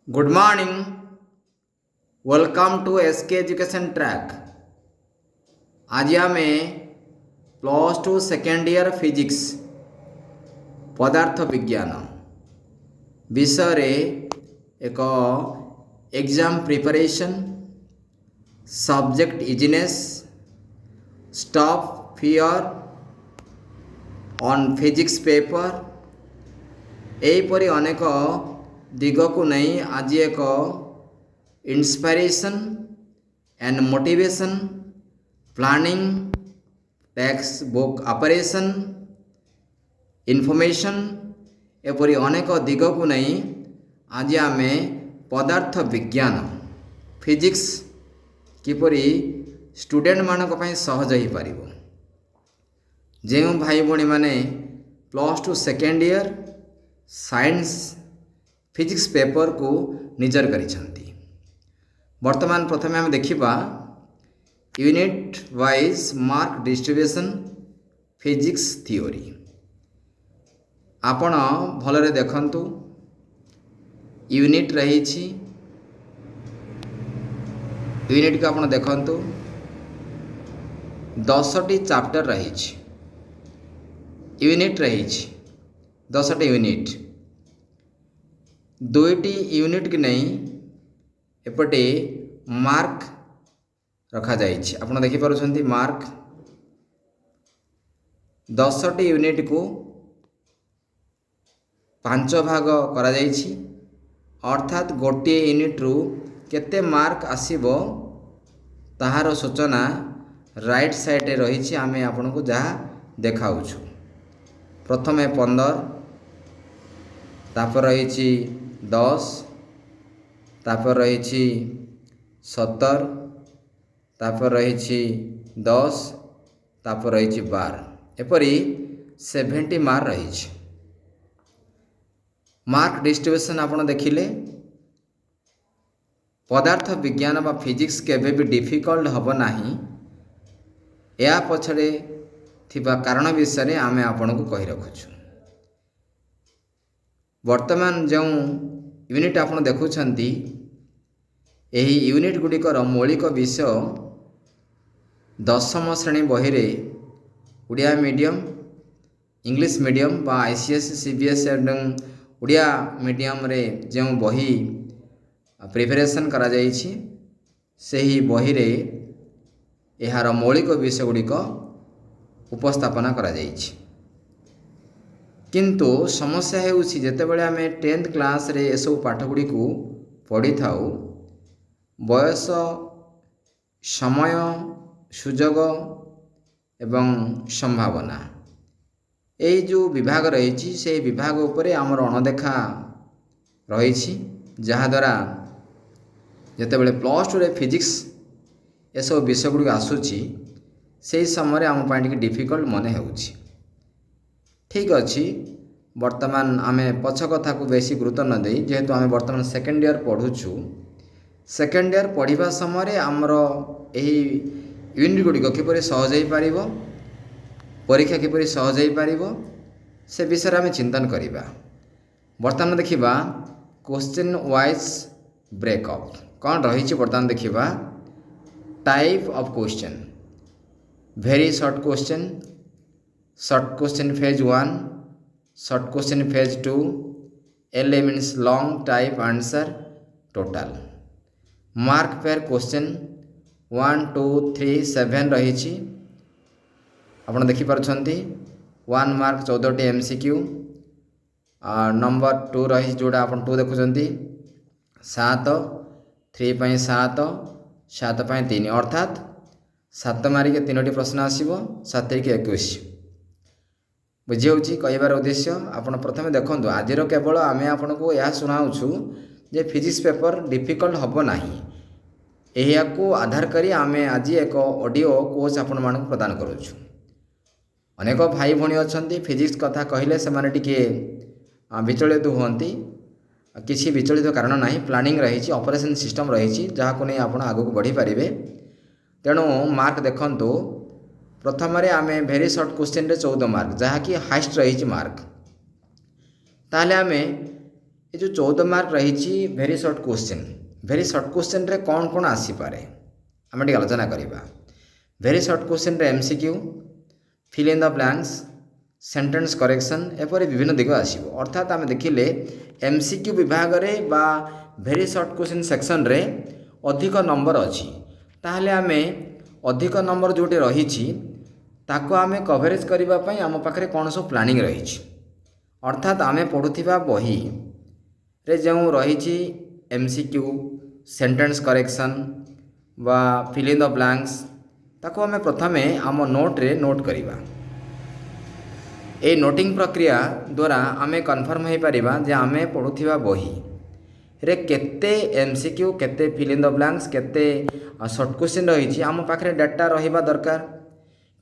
Good morning. Welcome to SK Education Track. आज आमे plus two second year physics पदार्थ विज्ञान विषय एक exam preparation subject easiness stop fear on physics paper एहीपरि अनेक दिग को नहीं आज एक inspiration and motivation planning textbook operation information एपरी अनेक दिग को नहीं आज आम पदार्थ विज्ञान फिजिक्स किपरि स्टूडेंट मानक पई सहज हो पार जो भाई भणी माने plus two second year science physics paper को निजर करिसेंती। वर्तमान प्रथमे हम देखिबा unit wise mark distribution physics theory. आपण भलरे देखंतु यूनिट रही यूनिट को आपण देखंतु 10टी चैप्टर रही यूनिट रही 10टी यूनिट दुईटी यूनिट की नहीं एपटे मार्क रखा जाइए आपन देखि पारुछंती मार्क 10टी यूनिट को 5 भाग करा जाइए अर्थात गोटे यूनिट रु केते मार्क आसीबो ताहार सूचना राइट साइड रही आमे आपन को जहाँ देखाउछु। प्रथमे 15 तापर रही 10 तापर रही 17 तापर रही 10 तापर रही 12 एपरी 70 मार्क रही। मार्क डिस्ट्रीब्यूशन आपण देखिले पदार्थ विज्ञान बा फिजिक्स केबे भी डिफिकल्ट हब नाही या पछरे थिबा कारण विषय आमे आपण को कहि रखुछु। वर्तमान जो यूनिट आपण देखुछंती एही यूनिट गुड़िकर मौलिक विषय 10म श्रेणी बही रे उड़िया मीडियम इंग्लिश मीडियम बा आईसीएसई सीबीएसई एवं उड़िया मीडियम रे जो बही प्रिपरेशन करा जाइछि सेही बही रे एहार मौलिक विषय गुड़िक उपस्थापना करा जाइछि। किंतु समस्या हेउछि जेतेबेले आमे 10th क्लास रे एसो पाठ गुडी को पढ़ी थाउ बयस समय सुजोग एवं संभावना एई जो विभाग रही से विभाग उपरे आमर अणदेखा रही जहाँ द्वारा जेतेबेले प्लस टू रे फिजिक्स एसो विषय गुडी आसुछि से समय आम पाई डिफिकल्ट मने हेउछि। ठीक अच्छी वर्तमान आमे पछ कथा को बेसी गुरुत्व न दे जेहेतु आमे वर्तमान सेकेंड ईयर पढ़ुछु सेकेंड ईयर पढ़िबा समय आमर एही यूनिट गुड़िक किपरि सहज हो पार परीक्षा किपरि सहज हो पार से विषय आमे चिंतन करिबा। वर्तमान देखिबा क्वेश्चन वाइज ब्रेकअप कौन रही वर्तमान देखिबा type of question very short question phase 1 short question phase 2 L means long type answer total mark pair question 1 2 3 7 रही आपन देखि पारछंती 1 मार्क 14टी एमसीक्यू नंबर 2 रही जोड़ा आपन 2 देखुछंती 7 3 पई 7 7 पई 3 अर्थात 7 मारिक 3टी प्रश्न आसीबो 7 के 21 बुझी कहबार उद्देश्य आपण प्रथमे देखंतु आजिर केवल आमे आपण को यह सुनाउछु जे फिजिक्स पेपर डिफिकल्ट हबो नाही एहिया को आधार करी आमे आज एक ऑडियो कोर्स आपण मानक प्रदान करूछु। अनेक भाई भणी अछंती फिजिक्स कथा कहिले से माने टिके विचलित होंती किसी विचलित कारण नाही प्लानिंग रही ऑपरेशन सिस्टम रही जहाँ को नहीं आपण आगु को बढ़ी पारिबे। तेणु मार्क देखंतु प्रथम आमे भेरी शॉर्ट क्वेश्चन रे 14 मार्क जहाँकि हाइस्ट रही मार्क ताहले आमे ये जो 14 मार्क रही भेरी सर्ट क्वेश्चन रे कौन आसीपे आम टे आलोचना करवा। भेरी सर्ट क्वेश्चन रे MCQ, fill in the blanks, sentence correction एपरी विभिन्न दिग आसो। अर्थात आम देखिले MCQ विभाग रे बा भेरी सर्ट क्वेश्चन सेक्शन रे अधिक नंबर अच्छी, ताहले आम अधिक नंबर जोटी रही ताको आम कवरेज करने आम पाखे कौन सब प्लानिंग रही। अर्थात आम पढ़ुवा बही रे जो रही MCQ, सेंटेंस करेक्शन बा फिल इन द ब्लैंक्स ताको आम प्रथमे आम नोट रे नोट करवा। ये नोटिंग प्रक्रिया द्वारा आम कन्फर्म हो पारिबा जे आम पढ़ुवा बही रे केते MCQ, केते फिल इन द ब्लैंक्स, केते सर्ट क्वेश्चन रही आम पाखे डाटा रहिबा दरकार।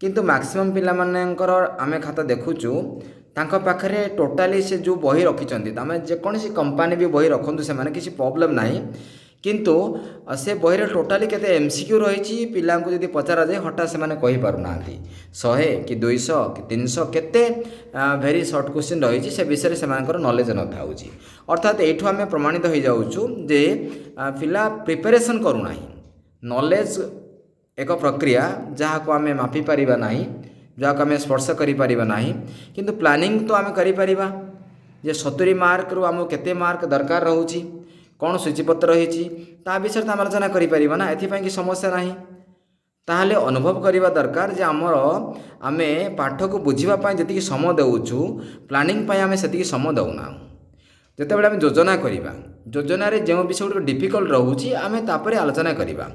किंतु मैक्सिमम पिला मानकर आम खाता देखुचु तांका पाखरे टोटाली से जो बही रखिंट आम जेकोसी कंपानी भी बही रखु से किसी प्रॉब्लम नहीं, किंतु से बही टोटाली केते MCQ रही पिला को जब पचारा जाए हठात से कही पार ना 100 कि 200 कि 300 केते भेरी सर्ट क्वेश्चन रही से विषय से नॉलेज न था। अर्थात ये आम प्रमाणित हो जाऊँ जे पिला प्रिपरेशन करूना नॉलेज एक प्रक्रिया जहाँ को आम मापी पारिबा नहीं, जहाँ को आम स्पर्श करि पारिबा नहीं, किंतु प्लानिंग तो आम करि पारिबा जे 70 मार्क रु आम केते मार्क दरकार रहउची, कौन सूचीपत्र रही ता विषय तो आम आलोचना करि पारिबा ना, एथिपाई कि समस्या नहीं। ताहले अनुभव करवा दरकार जे आमर आम पाठ को बुझापी जी समय देउछु प्लानिंग आम से समय दौना। जितेबाला आम योजना करवा, योजन जो विषय गुड़ डिफिकल्ट रोचे आम तापर आलोचना करवा।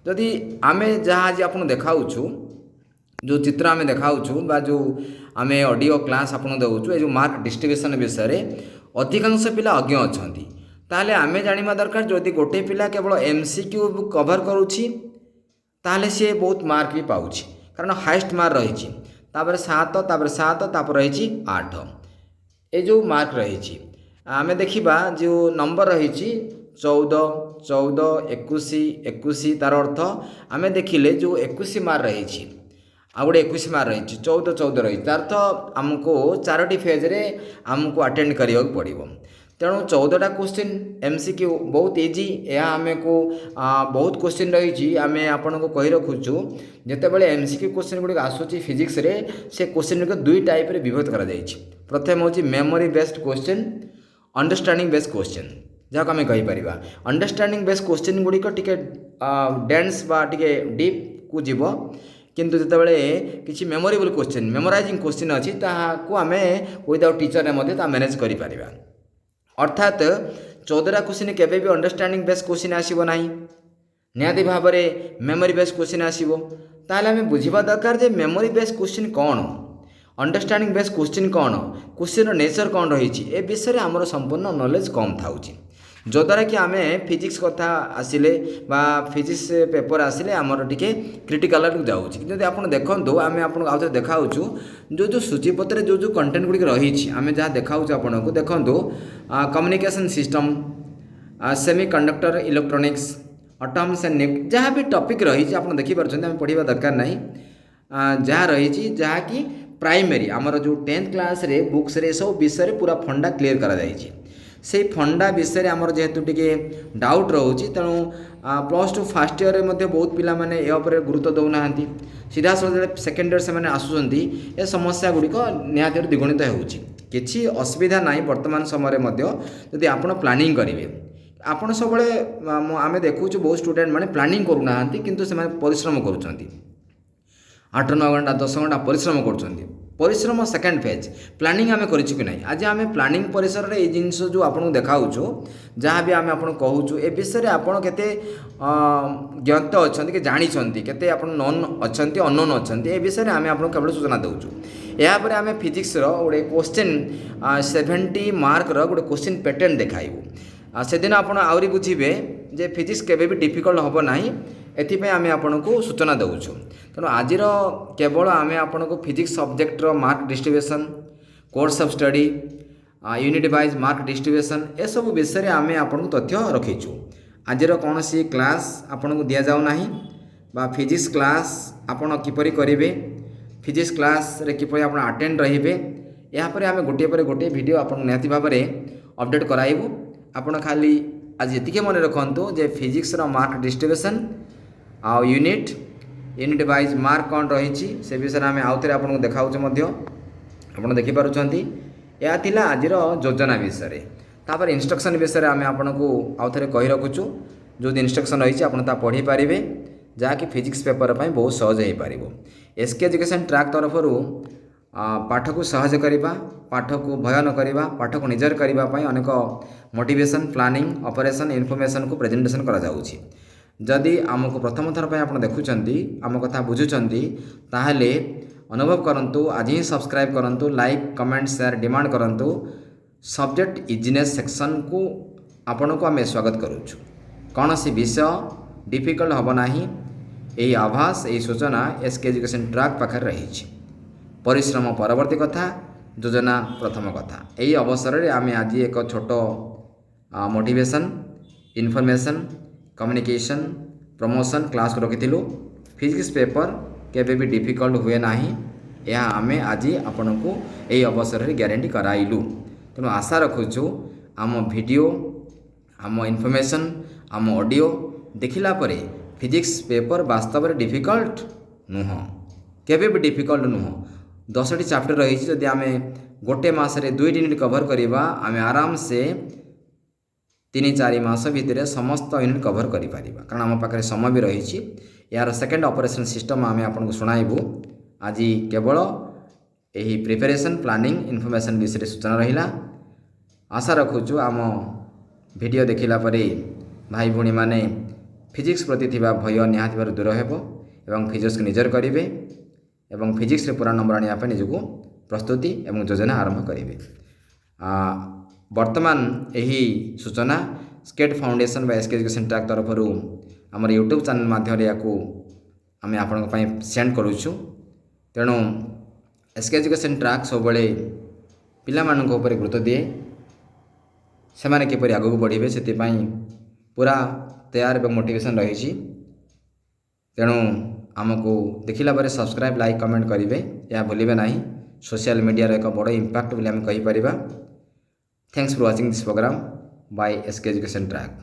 जदि आम जहाँ आज आपको देखाऊँ जो चित्र आम देखाऊँ बा जो आम ऑडियो क्लास आपको देउछु ए जो मार्क डिस्ट्रीब्यूशन विषय अधिकांश पिला अज्ञ अच्छा, ताहले आम जानिबा दरकार जदि गोटे पिला केवल MCQ कवर करुछि ताहले सी बहुत मार्क भी पाउछि, कारण हाईएस्ट मार्क रही तापर 7 तापर 7 तापर रही 8 ए जो मार्क रही आम देखा जो नंबर रही 14 14 21 21 तार अर्थ आम देखिले जो 21 मार्क रही आ गोटे 21 मार्क रही 14 14 रही तार अर्थ आमको 4टी फेज रे आमको अटेंड करने पड़ो। तेणु 14टा क्वेश्चन MCQ बहुत इजी, यह आम को बहुत क्वेश्चन रही आम आपन को कही रखुचु जितेबाला MCQ क्वेश्चन गुड़ आसूँ फिजिक्स रे से क्वेश्चन गुड़ 2 टाइप रे विभक्त करा जायछि। प्रथम हूँ memory based question, understanding based question जहाँ आम कहीपर। अंडरस्टैंडिंग बेस्ड क्वेश्चन गुड़िक टिके डेन्स बा टिके डीप को जीव, किंतु जितेबाला किसी मेमोरेबल क्वेश्चन मेमोराइजिंग क्वेश्चन अच्छी ताकू आम विदाउट टीचर मैनेज कर। अर्थात 14टा क्वेश्चन केबे भी अंडरस्टैंडिंग बेस्ड क्वेश्चन आसीबो नाही, निहाती भाव में मेमोरी बेस्ड क्वेश्चन आसीबो। ताहले आम बुझिबा दरकार जे मेमोरी बेस्ड क्वेश्चन कौन, अंडरस्टैंडिंग बेस्ड क्वेश्चन कौन, क्वेश्चन नेचर कौन रही ए विषय आमर संपूर्ण नॉलेज कम थाउची, जद्वारा कि आम फिजिक्स कथा आसिले बा फिजिक्स पेपर आसिले आमर टिके क्रिटिकाल जाऊँगी। जदि आप देखूँ आम आपको आउ थे देखाऊँ जो जो सूचीपत्र जो जो कंटेंट गुड़िक रही आम जहाँ देखाऊँ आपन को देखूँ communication system, semi conductor electronics, atoms and nucleus जहाँ भी टॉपिक रही आप देखिपुर आम पढ़ा दरकार नहीं, जहाँ रही जहाँकि प्राइमरी आमर जो 10th क्लास रे बुक्स रे सब विषय पूरा फंडा क्लीयर करा जायछि। से फंडा विषय आमर जेहेतु टिके डाउट रोचे तेणु +2 फर्स्ट ईयर में बहुत पिला माने ए उपरे गुरुत्व दौना सीधा सदा सेकेंड ईयर से आसुँच ए समस्या गुड़िक निहाती द्विगुणित होउछि। किछि असुविधा नहीं वर्तमान समय जदि आप प्लानिंग करेंगे आपड़ सब आम देखु बहुत स्टूडेंट मैंने प्लानिंग करूना किंतु से परिश्रम करुँच 8-9 घंटा 10 घंटा परिश्रम करुँच। परिश्रम सेकेंड फेज प्लानिंग आम करूँ कि नहीं, आज आम प्लानिंग परिसर में ये जिनस जो आपको देखाऊँ जहाँ भी आम आपको कहूँ ए विषय आपड़ के ज्ञात अच्छा कि जानी के आप नोन अच्छा अननोन अच्छा ए विषय में आम आपको केवल सूचना देचु। यापर आम फिजिक्स गोटे क्वेश्चन 70 मार्क गोटे क्वेश्चन पैटर्न देखाइबू से दिन आप आहरी बुझे जे फिजिक्स केबे भी डिफिकल्ट हम ना, एथिपाई आम आपन को सूचना देउछु। तेणु आज केवल आम आपन को फिजिक्स सब्जेक्टर mark distribution, course of study, unit wise mark distribution ए सब विषय आम आपन को तथ्य रखीचु। आज कौन सी क्लास आपन को दिया जाउ नाही बा फिजिक्स क्लास आपन किपरि करिवे, फिजिक्स क्लास रे किपरि आपन अटेंड रहिबे, या पर आम गोटे पर गोटे वीडियो आपन निहाती भाव में अपडेट कराइबू। ଆପଣ ଖାଲି ଆଜି ଏତିକି ମନେ ରଖନ୍ତୁ ଯେ ଫିଜିକ୍ସର ମାର୍କ ଡିଷ୍ଟ୍ରିବ୍ୟୁସନ୍ ଆଉ ୟୁନିଟ୍ ୱାଇଜ୍ ମାର୍କ କ'ଣ ରହିଛି ସେ ବିଷୟରେ ଆମେ ଆଉ ଥରେ ଆପଣଙ୍କୁ ଦେଖାଉଛୁ ମଧ୍ୟ ଆପଣ ଦେଖିପାରୁଛନ୍ତି। ଏହା ଥିଲା ଆଜିର ଯୋଜନା ବିଷୟରେ। ତାପରେ ଇନଷ୍ଟ୍ରକ୍ସନ୍ ବିଷୟରେ ଆମେ ଆପଣଙ୍କୁ ଆଉ ଥରେ କହି ରଖୁଛୁ। ଯେଉଁ ଇନଷ୍ଟ୍ରକ୍ସନ୍ ରହିଛି ଆପଣ ତା ପଢ଼ିପାରିବେ, ଯାହାକି ଫିଜିକ୍ସ ପେପର ପାଇଁ ବହୁତ ସହଜ ହୋଇପାରିବ। ଏସ୍କେ ଏଜୁକେସନ୍ ଟ୍ରାକ୍ ତରଫରୁ ପାଠକୁ ସହଜ କରିବା, ପାଠକୁ ଭୟ ନ କରିବା, ପାଠକୁ ନିଜର କରିବା ପାଇଁ ଅନେକ ମୋଟିଭେସନ୍, ପ୍ଲାନିଂ, ଅପରେସନ୍, ଇନଫର୍ମେସନ୍କୁ ପ୍ରେଜେଣ୍ଟେସନ୍ କରାଯାଉଛି। ଯଦି ଆମକୁ ପ୍ରଥମ ଥର ପାଇଁ ଆପଣ ଦେଖୁଛନ୍ତି, ଆମ କଥା ବୁଝୁଛନ୍ତି, ତାହେଲେ ଅନୁଭବ କରନ୍ତୁ, ଆଜି ହିଁ ସବସ୍କ୍ରାଇବ୍ କରନ୍ତୁ, ଲାଇକ୍, କମେଣ୍ଟ, ସେୟାର ଡିମାଣ୍ଡ କରନ୍ତୁ। ସବଜେକ୍ଟ ଇଜିନେସ୍ ସେକ୍ସନକୁ ଆପଣଙ୍କୁ ଆମେ ସ୍ୱାଗତ କରୁଛୁ। କୌଣସି ବିଷୟ ଡିଫିକଲ୍ଟ ହେବ ନାହିଁ। ଏହି ଆଭାସ, ଏହି ସୂଚନା ଏସ୍କେ ଏଜୁକେସନ୍ ଟ୍ରାକ୍ ପାଖରେ ରହିଛି। ପରିଶ୍ରମ ପରବର୍ତ୍ତୀ କଥା, ଯୋଜନା ପ୍ରଥମ କଥା। ଏହି ଅବସରରେ ଆମେ ଆଜି ଏକ ଛୋଟ ମୋଟିଭେସନ୍, ଇନଫର୍ମେସନ୍, କମ୍ୟୁନିକେସନ୍, ପ୍ରମୋସନ୍ କ୍ଲାସ୍କୁ ରଖିଥିଲୁ। ଫିଜିକ୍ସ ପେପର କେବେ ବି ଡିଫିକଲ୍ଟ ହୁଏ ନାହିଁ, ଏହା ଆମେ ଆଜି ଆପଣଙ୍କୁ ଏହି ଅବସରରେ ଗ୍ୟାରେଣ୍ଟି କରାଇଲୁ। ତେଣୁ ଆଶା ରଖୁଛୁ ଆମ ଭିଡ଼ିଓ, ଆମ ଇନଫର୍ମେସନ୍, ଆମ ଅଡ଼ିଓ ଦେଖିଲା ପରେ ଫିଜିକ୍ସ ପେପର ବାସ୍ତବରେ ଡିଫିକଲ୍ଟ ନୁହଁ, କେବେ ବି ଡିଫିକଲ୍ଟ ନୁହଁ। 10ଟି ଚାପ୍ଟର ରହିଛି। ଯଦି ଆମେ ଗୋଟେ ମାସରେ 2ଟି ୟୁନିଟ୍ କଭର କରିବା, ଆମେ ଆରାମସେ 3-4 ମାସ ଭିତରେ ସମସ୍ତ ୟୁନିଟ୍ କଭର କରିପାରିବା, କାରଣ ଆମ ପାଖରେ ସମୟ ବି ରହିଛି। ଏହାର ସେକେଣ୍ଡ ଅପରେସନ୍ ସିଷ୍ଟମ୍ ଆମେ ଆପଣଙ୍କୁ ଶୁଣାଇବୁ। ଆଜି କେବଳ ଏହି ପ୍ରିପାରେସନ୍, ପ୍ଲାନିଂ, ଇନଫର୍ମେସନ୍ ବିଷୟରେ ସୂଚନା ରହିଲା। ଆଶା ରଖୁଛୁ ଆମ ଭିଡ଼ିଓ ଦେଖିଲା ପରେ ଭାଇ ଭଉଣୀମାନେ ଫିଜିକ୍ସ ପ୍ରତି ଥିବା ଭୟ ନିହାତି ଭାବରେ ଦୂର ହେବ ଏବଂ ଫିଜିକ୍ସକୁ ନିଜର କରିବେ ଏବଂ ଫିଜିକ୍ସରେ ପୁରା ନମ୍ବର ଆଣିବା ପାଇଁ ନିଜକୁ ପ୍ରସ୍ତୁତି ଏବଂ ଯୋଜନା ଆରମ୍ଭ କରିବେ। ବର୍ତ୍ତମାନ ଏହି ସୂଚନା ସ୍କେଟ୍ ଫାଉଣ୍ଡେସନ୍ ବା ଏସ୍କେ ଏଜୁକେସନ୍ ଟ୍ରାକ୍ ତରଫରୁ ଆମର ୟୁଟ୍ୟୁବ୍ ଚ୍ୟାନେଲ୍ ମାଧ୍ୟମରେ ୟାକୁ ଆମେ ଆପଣଙ୍କ ପାଇଁ ସେଣ୍ଡ କରୁଛୁ। ତେଣୁ ଏସ୍କେ ଏଜୁକେସନ୍ ଟ୍ରାକ୍ ସବୁବେଳେ ପିଲାମାନଙ୍କ ଉପରେ ଗୁରୁତ୍ୱ ଦିଏ, ସେମାନେ କିପରି ଆଗକୁ ବଢ଼ିବେ ସେଥିପାଇଁ ପୁରା ତୟାର ଏବଂ ମୋଟିଭେସନ୍ ରହିଛି। ତେଣୁ ଆମକୁ ଦେଖିଲା ପରେ ସବସ୍କ୍ରାଇବ୍, ଲାଇକ୍, କମେଣ୍ଟ କରିବେ, ଏହା ଭୁଲିବେ ନାହିଁ। ସୋସିଆଲ ମିଡ଼ିଆର ଏକ ବଡ଼ ଇମ୍ପାକ୍ଟ ବୋଲି ଆମେ କହିପାରିବା। Thanks for watching this programme by SK education track.